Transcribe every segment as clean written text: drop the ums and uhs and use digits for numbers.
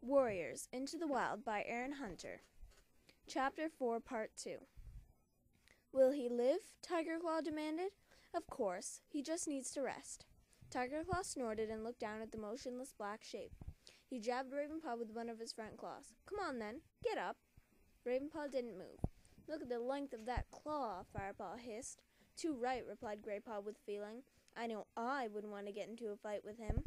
Warriors Into the Wild by Aaron Hunter. Chapter 4, Part 2. Will he live? Tiger Claw demanded. Of course. He just needs to rest. Tiger Claw snorted and looked down at the motionless black shape. He jabbed Ravenpaw with one of his front claws. Come on, then. Get up. Ravenpaw didn't move. Look at the length of that claw, Firepaw hissed. Too right, replied Greypaw with feeling. I know I wouldn't want to get into a fight with him.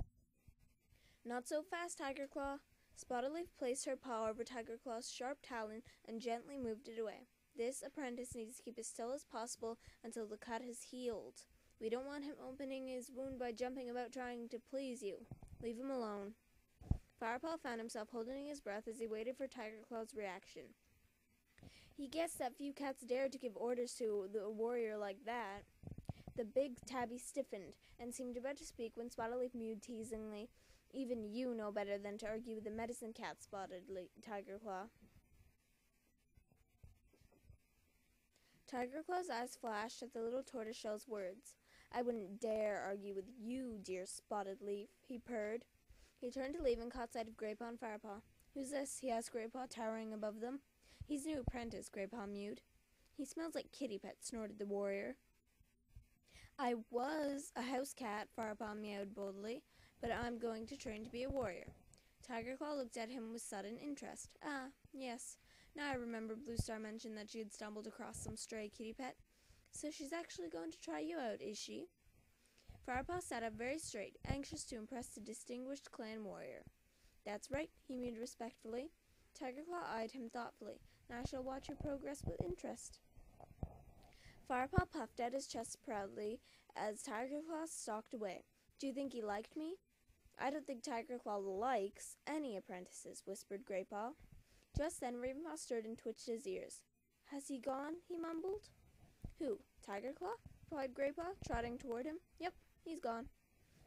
Not so fast, Tiger Claw. Spotted-Leaf placed her paw over Tiger Claw's sharp talon and gently moved it away. This apprentice needs to keep as still as possible until the cut has healed. We don't want him opening his wound by jumping about trying to please you. Leave him alone. Firepaw found himself holding his breath as he waited for Tiger Claw's reaction. He guessed that few cats dared to give orders to a warrior like that. The big tabby stiffened and seemed about to speak when Spotted-Leaf mewed teasingly. Even you know better than to argue with the medicine cat, Tiger Claw. Tiger Claw's eyes flashed at the little tortoiseshell's words. I wouldn't dare argue with you, dear Spotted-Leaf, he purred. He turned to leave and caught sight of Greypaw and Firepaw. Who's this? He asked Greypaw, towering above them. He's new apprentice, Greypaw mewed. He smells like kitty pet, snorted the warrior. I was a house cat, Firepaw meowed boldly, but I'm going to train to be a warrior. Tiger Claw looked at him with sudden interest. Ah, yes. Now I remember Blue Star mentioned that she had stumbled across some stray kitty pet. So she's actually going to try you out, is she? Firepaw sat up very straight, anxious to impress the distinguished clan warrior. That's right, he mewed respectfully. Tiger Claw eyed him thoughtfully. Now I shall watch your progress with interest. Firepaw puffed out his chest proudly as Tiger Claw stalked away. Do you think he liked me? I don't think Tiger Claw likes any apprentices, whispered Greypaw. Just then Ravenpaw stirred and twitched his ears. Has he gone? He mumbled. Who? Tiger Claw? Replied Greypaw, trotting toward him. Yep, he's gone.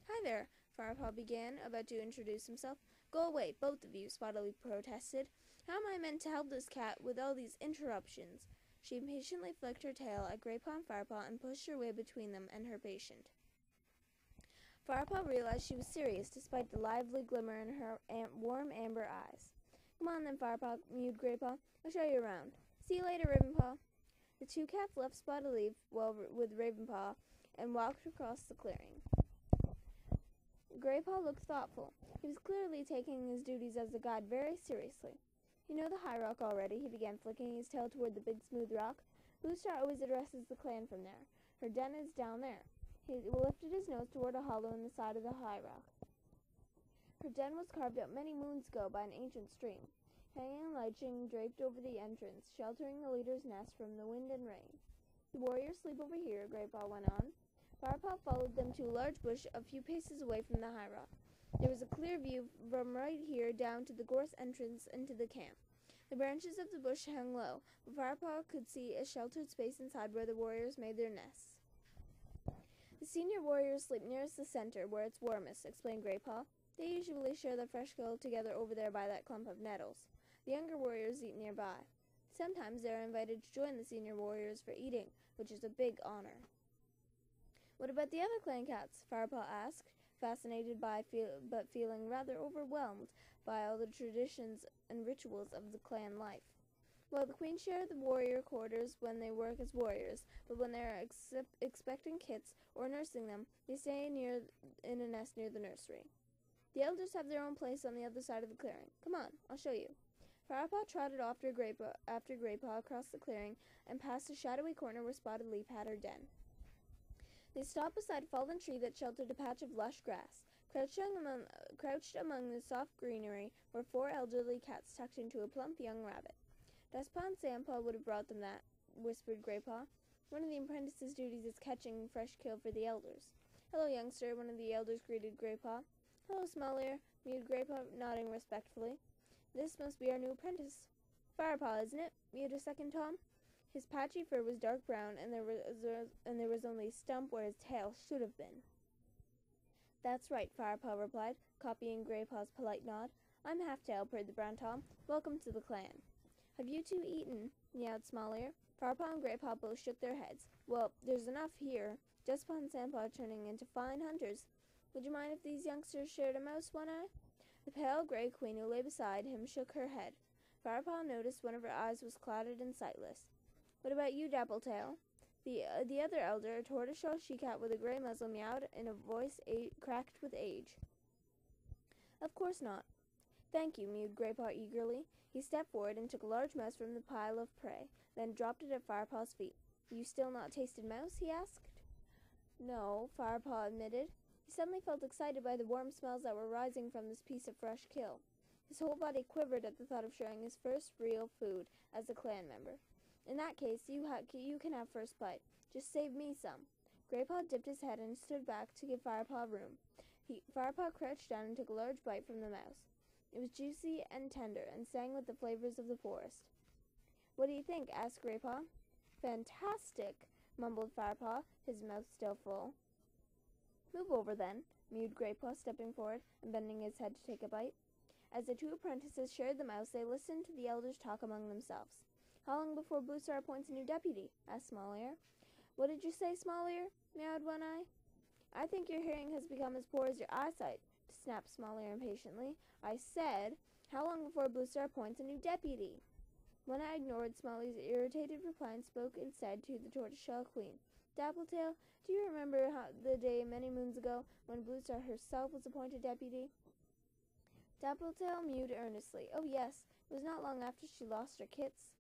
Hi there, Firepaw began, about to introduce himself. Go away, both of you, Spotted-Leaf protested. How am I meant to help this cat with all these interruptions? She impatiently flicked her tail at Greypaw and Firepaw and pushed her way between them and her patient. Firepaw realized she was serious despite the lively glimmer in her warm amber eyes. Come on then, Firepaw, mewed Greypaw. I'll show you around. See you later, Ravenpaw. The two cats left Spotted-Leaf with Ravenpaw and walked across the clearing. Greypaw looked thoughtful. He was clearly taking his duties as a guide very seriously. You know the high rock already, he began, flicking his tail toward the big smooth rock. Blue Star always addresses the clan from there. Her den is down there. He lifted his nose toward a hollow in the side of the high rock. Her den was carved out many moons ago by an ancient stream. Hanging lichen draped over the entrance, sheltering the leader's nest from the wind and rain. The warriors sleep over here, Greypaw went on. Firepaw followed them to a large bush a few paces away from the high rock. There was a clear view from right here down to the gorse entrance into the camp. The branches of the bush hung low, but Firepaw could see a sheltered space inside where the warriors made their nests. The senior warriors sleep nearest the center, where it's warmest, explained Greypaw. They usually share their fresh kill together over there by that clump of nettles. The younger warriors eat nearby. Sometimes they are invited to join the senior warriors for eating, which is a big honor. What about the other clan cats? Firepaw asked, fascinated but feeling rather overwhelmed by all the traditions and rituals of the clan life. Well, the queen share the warrior quarters when they work as warriors, but when they are expecting kits or nursing them, they stay in a nest near the nursery. The elders have their own place on the other side of the clearing. Come on, I'll show you. Firepaw trotted after Greypaw across the clearing and past a shadowy corner where Spotted-Leaf had her den. They stopped beside a fallen tree that sheltered a patch of lush grass. Crouched among the soft greenery were four elderly cats tucked into a plump young rabbit. Dustpaw and Sandpaw would have brought them that, whispered Greypaw. One of the apprentice's duties is catching fresh kill for the elders. Hello, youngster, one of the elders greeted Greypaw. Hello, Smallier, mewed Greypaw, nodding respectfully. This must be our new apprentice. Firepaw, isn't it? Mewed a second Tom. His patchy fur was dark brown, and there was only a stump where his tail should have been. That's right, Firepaw replied, copying Greypaw's polite nod. I'm Halftail, purred the brown Tom. Welcome to the clan. Have you two eaten? Meowed Smallier. Firepaw and Greypaw both shook their heads. Well, there's enough here. Dustpaw and Sandpaw turning into fine hunters. Would you mind if these youngsters shared a mouse, One-Eye? The pale gray queen who lay beside him shook her head. Firepaw noticed one of her eyes was clouded and sightless. "What about you, Dappletail?" The other elder, a tortoiseshell she-cat with a gray muzzle, meowed in a voice cracked with age. "Of course not." "Thank you," mewed Graypaw eagerly. He stepped forward and took a large mouse from the pile of prey, then dropped it at Firepaw's feet. "You still not tasted mouse?" he asked. "No," Firepaw admitted. He suddenly felt excited by the warm smells that were rising from this piece of fresh kill. His whole body quivered at the thought of sharing his first real food as a clan member. "In that case, you can have first bite. Just save me some." Graypaw dipped his head and stood back to give Firepaw room. Firepaw crouched down and took a large bite from the mouse. It was juicy and tender, and sang with the flavors of the forest. "What do you think?" asked Graypaw. "Fantastic," mumbled Firepaw, his mouth still full. "Move over, then," mewed Graypaw, stepping forward and bending his head to take a bite. As the two apprentices shared the mouse, they listened to the elders talk among themselves. "How long before Bluestar appoints a new deputy?" asked Small Ear. "What did you say, Small Ear?" meowed One Eye. "I think your hearing has become as poor as your eyesight," snapped Small Ear impatiently. "I said, how long before Bluestar appoints a new deputy?" One Eye ignored Small Ear's irritated reply and spoke instead to the tortoiseshell queen. "Dappletail, do you remember the day many moons ago when Bluestar herself was appointed deputy?" Dappletail mewed earnestly. "Oh yes, it was not long after she lost her kits."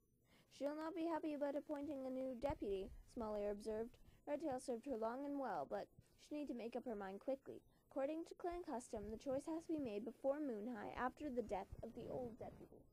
"She'll not be happy about appointing a new deputy," Small Ear observed. "Redtail served her long and well, but she need to make up her mind quickly. According to clan custom, the choice has to be made before Moon High, after the death of the old deputy."